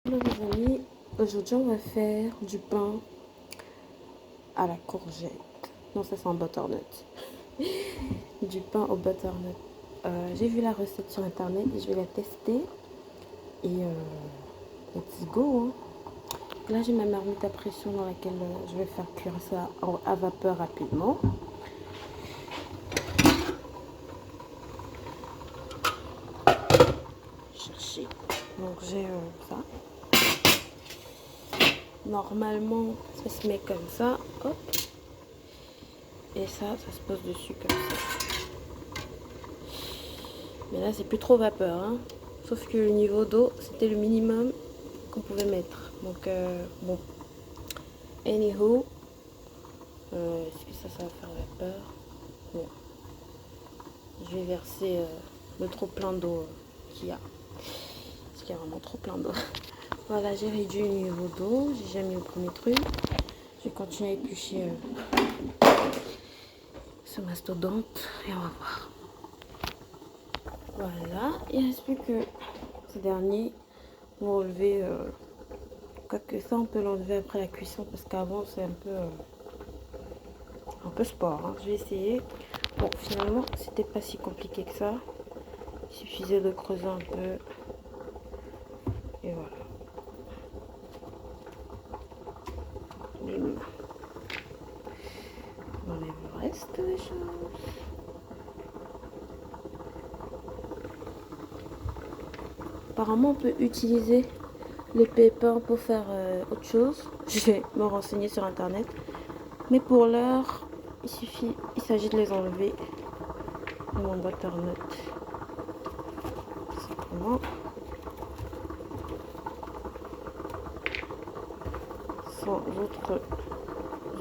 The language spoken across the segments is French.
Bonjour les amis, aujourd'hui on va faire du pain à la courgette. Non, ça c'est un butternut. Du pain au butternut. J'ai vu la recette sur internet et je vais la tester. Et let's go, hein. Là j'ai ma marmite à pression dans laquelle je vais faire cuire ça à vapeur rapidement. Chercher. Donc j'ai ça. Normalement ça se met comme ça, hop. Et ça se pose dessus comme ça. Mais là c'est plus trop vapeur, hein. Sauf que le niveau d'eau c'était le minimum qu'on pouvait mettre. Donc bon. Anywho. Est-ce que ça va faire vapeur? Bon. Je vais verser le trop plein d'eau qu'il y a. Parce qu'il y a vraiment trop plein d'eau. Voilà, j'ai réduit le niveau d'eau. J'ai déjà mis le premier truc. Je vais continuer à éplucher ce mastodonte et on va voir. Voilà, il ne reste plus que ce dernier pour enlever. Quoique ça, on peut l'enlever après la cuisson parce qu'avant c'est un peu sport. Hein. Je vais essayer. Bon, finalement, c'était pas si compliqué que ça. Il suffisait de creuser un peu. Et voilà. Bim. On enlève le reste des choses. Apparemment, on peut utiliser les pépins pour faire autre chose. Je vais me renseigner sur internet. Mais pour l'heure, il s'agit de les enlever de mon butternut. Simplement. Sans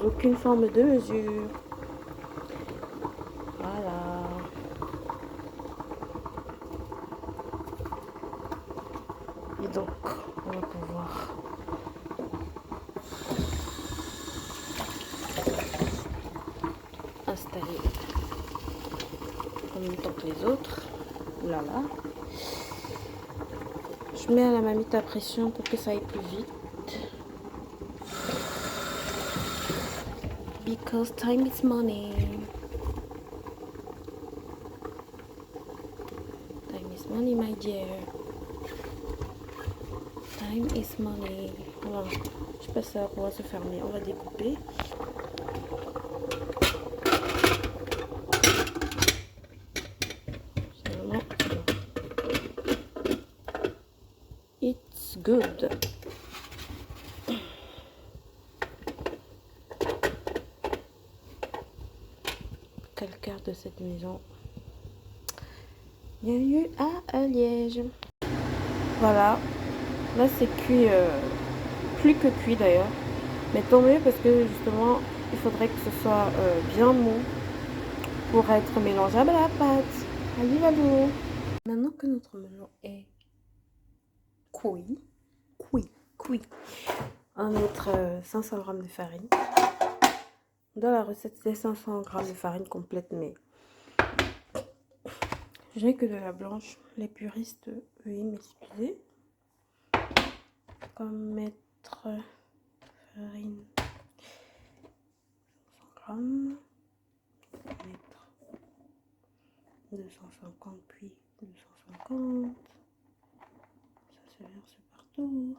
aucune forme de mesure. Voilà. Et donc, on va pouvoir installer en même temps que les autres. Oulala. Je mets à la marmite à pression pour que ça aille plus vite. Because time is money. Time is money, my dear. Time is money. Voilà. Je sais pas si ça va pouvoir se fermer. On va découper. It's good. Calcaire de cette maison. Bienvenue à Liège. Voilà. Là c'est cuit, plus que cuit d'ailleurs. Mais tant mieux parce que justement il faudrait que ce soit bien mou pour être mélangeable à la pâte. Allez, allô. Maintenant que notre melon est cuit, on va mettre 500 g de farine. Dans la recette, c'est 500 g de farine complète, mais je n'ai que de la blanche. Les puristes, veuillez m'excuser. On va mettre farine 500 g. On va mettre 250 puis 250. Ça se verse partout.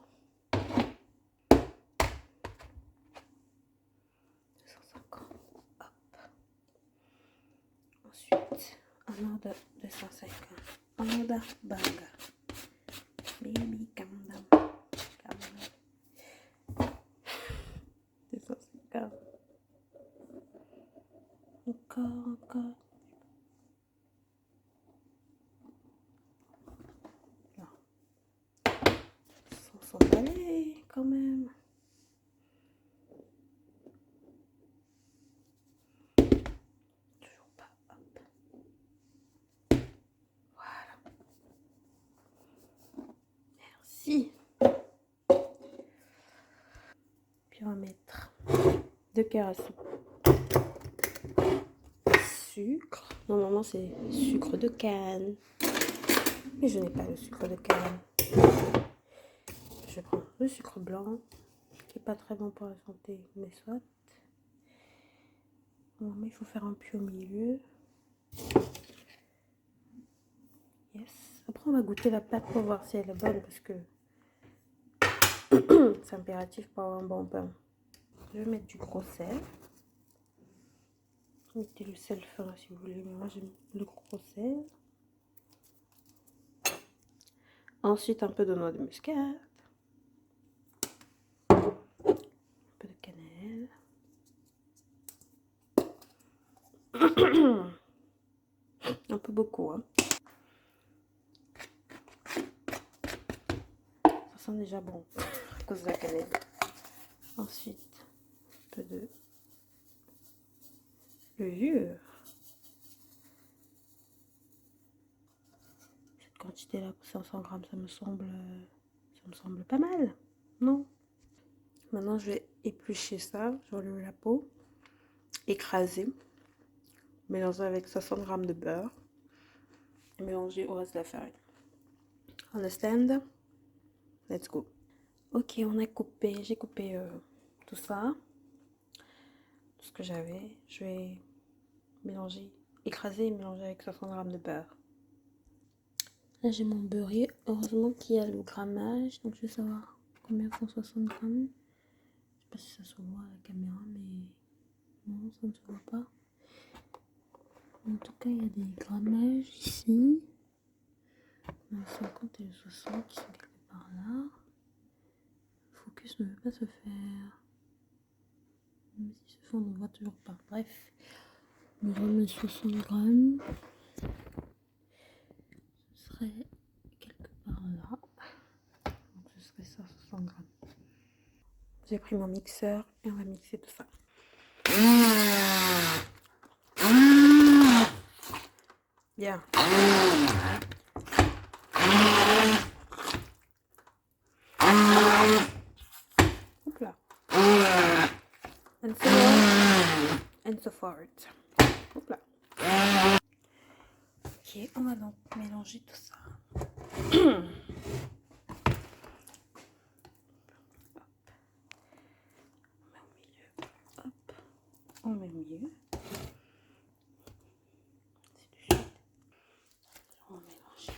250. Hop. Ensuite, another 250. Another bag. Baby, calm down. Calm down. 250. Encore. Non. Sans s'emballer quand même. Toujours pas. Hop. Voilà. Merci. Puis on va mettre 2 cuillères à soupe. Sucre. Normalement c'est sucre de canne. Mais je n'ai pas le sucre de canne. Je prends le sucre blanc, qui n'est pas très bon pour la santé, mais soit. Bon, mais il faut faire un puits au milieu. Yes. Après, on va goûter la pâte pour voir si elle est bonne, parce que c'est impératif pour avoir un bon pain. Je vais mettre du gros sel. Mettez le sel fin si vous voulez, mais moi j'aime le gros sel. Ensuite, un peu de noix de muscade. Un peu de cannelle. Un peu beaucoup, hein. Ça sent déjà bon à cause de la cannelle. Ensuite, un peu de levure. Cette quantité-là, 500 grammes, ça me semble pas mal, non? Maintenant, je vais éplucher ça, j'enlève la peau, écraser, mélanger avec 60 grammes de beurre et mélanger au reste de la farine. Understand? Let's go. Ok, j'ai coupé tout ça, tout ce que j'avais. Je vais mélanger, écraser et mélanger avec 60 grammes de beurre. Là, j'ai mon beurrier. Heureusement qu'il y a le grammage, donc je vais savoir combien font 60 grammes. Je sais pas si ça se voit à la caméra, mais non, ça ne se voit pas. En tout cas, il y a des grammages ici. Le 50 et le 60 qui sont quelque part là. Le focus ne veut pas se faire. Même si ce fond, on ne voit toujours pas. Bref, on va mettre 60 grammes. Ce serait quelque part là. Donc ce serait ça, 60 grammes. J'ai pris mon mixeur et on va mixer tout ça. Bien. Hop là. And so on and so forth. Hop là. Ok, on va donc mélanger tout ça. Hop. On met au milieu. C'est du chute. On va mélanger.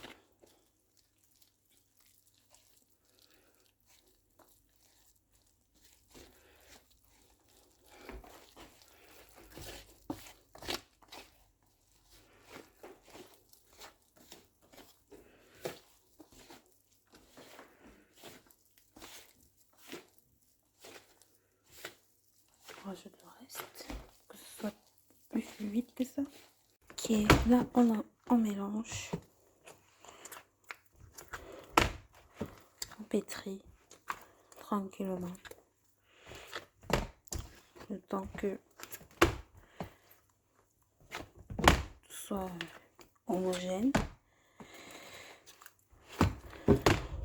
On rajoute le reste, que ce soit plus fluide que ça. Ok, là on mélange. On pétrit tranquillement. Le temps que tout soit homogène. Vous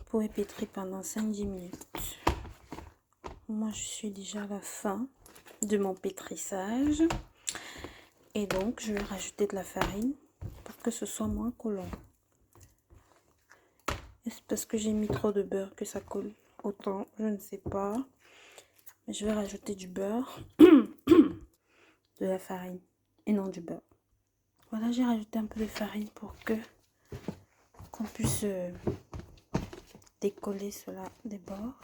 pouvez pétrir pendant 5-10 minutes. Moi je suis déjà à la fin de mon pétrissage. Et donc je vais rajouter de la farine pour que ce soit moins collant. Est-ce parce que j'ai mis trop de beurre que ça colle autant? Je ne sais pas. Mais je vais rajouter du beurre, de la farine et non du beurre. Voilà, j'ai rajouté un peu de farine pour qu'on puisse décoller cela des bords.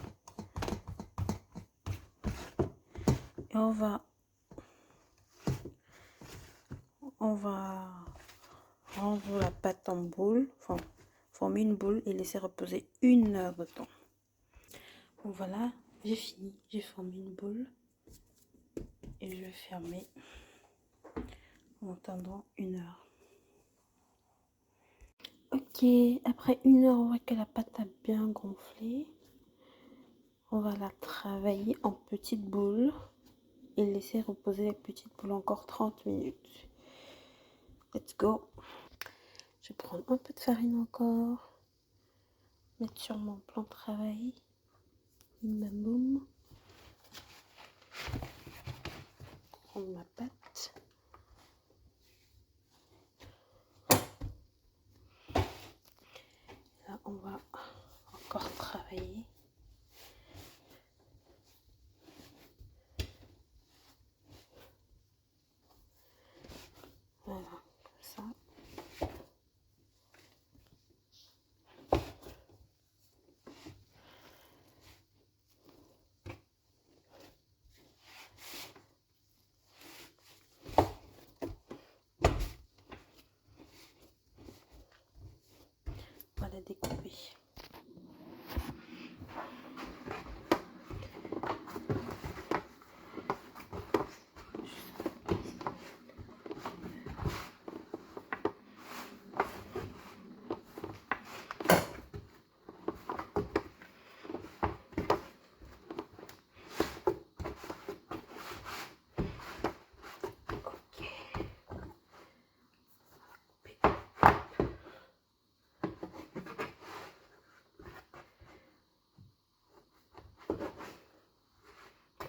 Et on va rendre la pâte en boule, enfin former une boule et laisser reposer 1 heure de temps. Bon voilà, j'ai fini, j'ai formé une boule et je vais fermer en attendant 1 heure. Ok, après 1 heure, on voit que la pâte a bien gonflé. On va la travailler en petites boules et laisser reposer la petite boule encore 30 minutes. Let's go. Je vais prendre un peu de farine encore, mettre sur mon plan de travail. Bim boum. Prendre ma pâte. Là, on va encore travailler.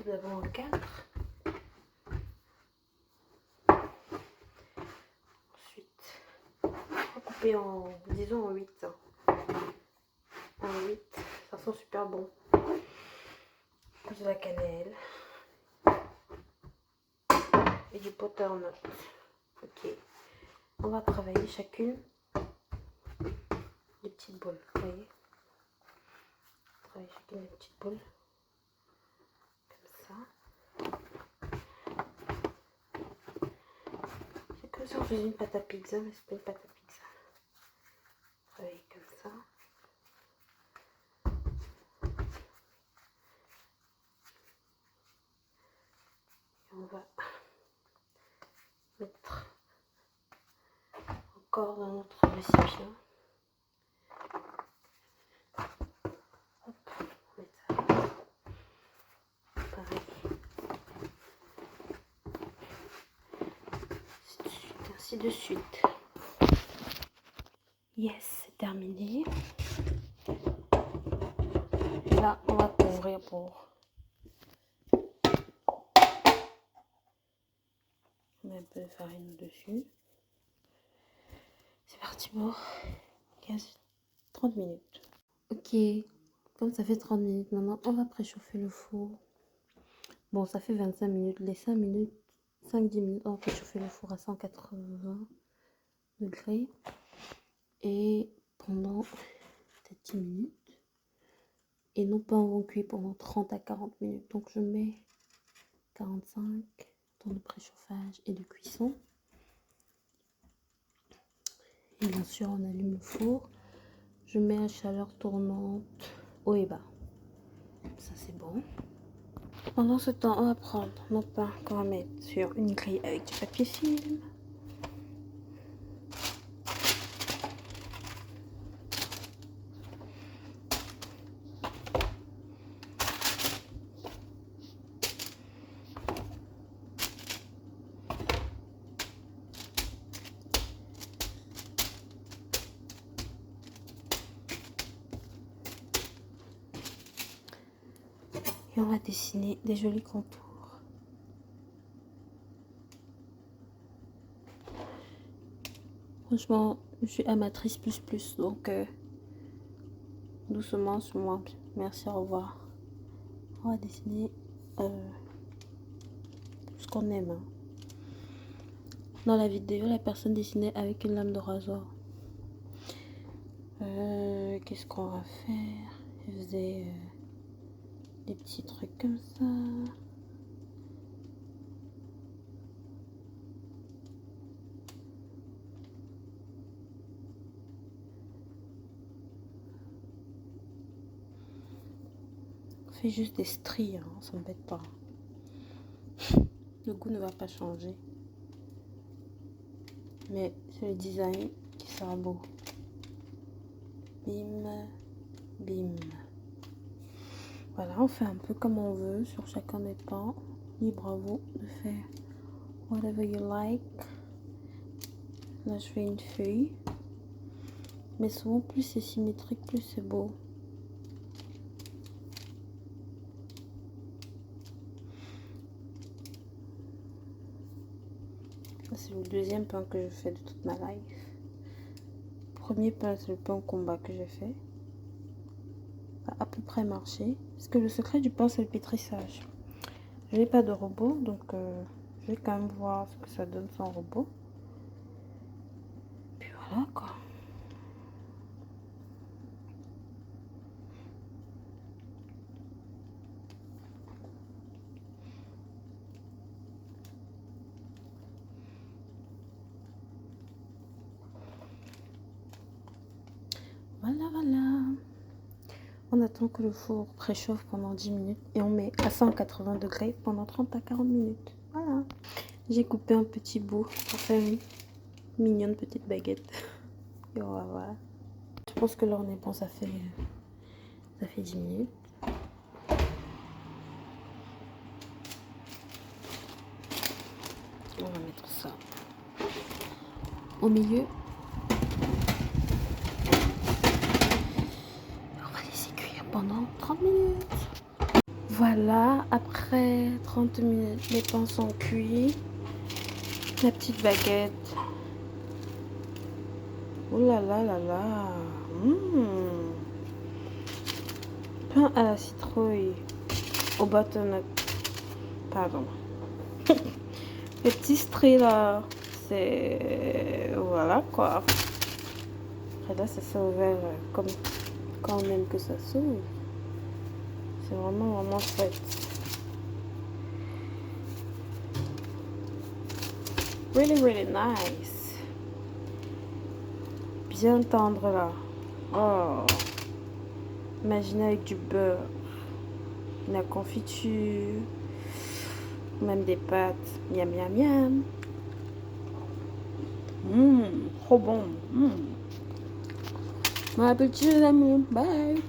tout d'abord en 4. Ensuite, couper en, disons en 8. En 8, ça sent super bon. De la cannelle. Et du butternut. Ok. On va travailler chacune des petites boules. Vous voyez? Travailler chacune des petites boules. Comme ça. C'est comme si on faisait une pâte à pizza, mais c'est pas une pâte à pizza. Travailler comme ça. Et on va mettre encore dans notre récipient. Hop, on met ça. Pareil. Ainsi de suite. Yes, c'est terminé. Et là, on va couvrir pour. On met un peu de farine dessus. C'est parti pour 15-30 minutes. Ok, comme ça fait 30 minutes maintenant, on va préchauffer le four. Bon, ça fait 25 minutes. Les 5 minutes, 5-10 minutes, on va préchauffer le four à 180 degrés. Et pendant peut-être 10 minutes. Et nos pains vont cuire pendant 30 à 40 minutes. Donc je mets 45 temps de préchauffage et de cuisson. Et bien sûr, on allume le four. Je mets à chaleur tournante haut et bas. Ça, c'est bon. Pendant ce temps, on va prendre nos pains qu'on va mettre sur une grille avec du papier film. Et on va dessiner des jolis contours. Franchement, je suis amatrice plus, donc doucement sur moi. Merci, au revoir. On va dessiner ce qu'on aime. Hein. Dans la vidéo, la personne dessinait avec une lame de rasoir. Qu'est-ce qu'on va faire? Je faisais des petits trucs comme ça. On fait juste des stries, hein, on s'embête pas. Le goût ne va pas changer. Mais c'est le design qui sera beau. Bim, bim. Voilà, on fait un peu comme on veut sur chacun des pains. Libre à vous de faire whatever you like. Là, je fais une feuille. Mais souvent, plus c'est symétrique, plus c'est beau. C'est le deuxième pain que je fais de toute ma life. Premier pain, c'est le pain au combat que j'ai fait. Ça a à peu près marché. Parce que le secret du pain, c'est le pétrissage. Je n'ai pas de robot, donc je vais quand même voir ce que ça donne sans robot. Puis voilà quoi. Voilà. On attend que le four préchauffe pendant 10 minutes et on met à 180 degrés pendant 30 à 40 minutes. Voilà. J'ai coupé un petit bout pour faire une mignonne petite baguette. Et on va voir. Je pense que là on est bon, ça fait 10 minutes. On va mettre ça au milieu. On va laisser cuire pendant 30 minutes. Voilà, après 30 minutes, les pains sont cuits. La petite baguette. Oh là là là là. Pain à la citrouille. Au butternut. Pardon. Les petits straits là. C'est... Voilà quoi. Après là, ça s'est ouvert comme quand même que ça s'ouvre. C'est vraiment, vraiment chouette. Really, really nice. Bien tendre là. Oh. Imaginez avec du beurre, la confiture, même des pâtes. Miam, miam, miam. Trop bon. Bon appétit les amis. Bye.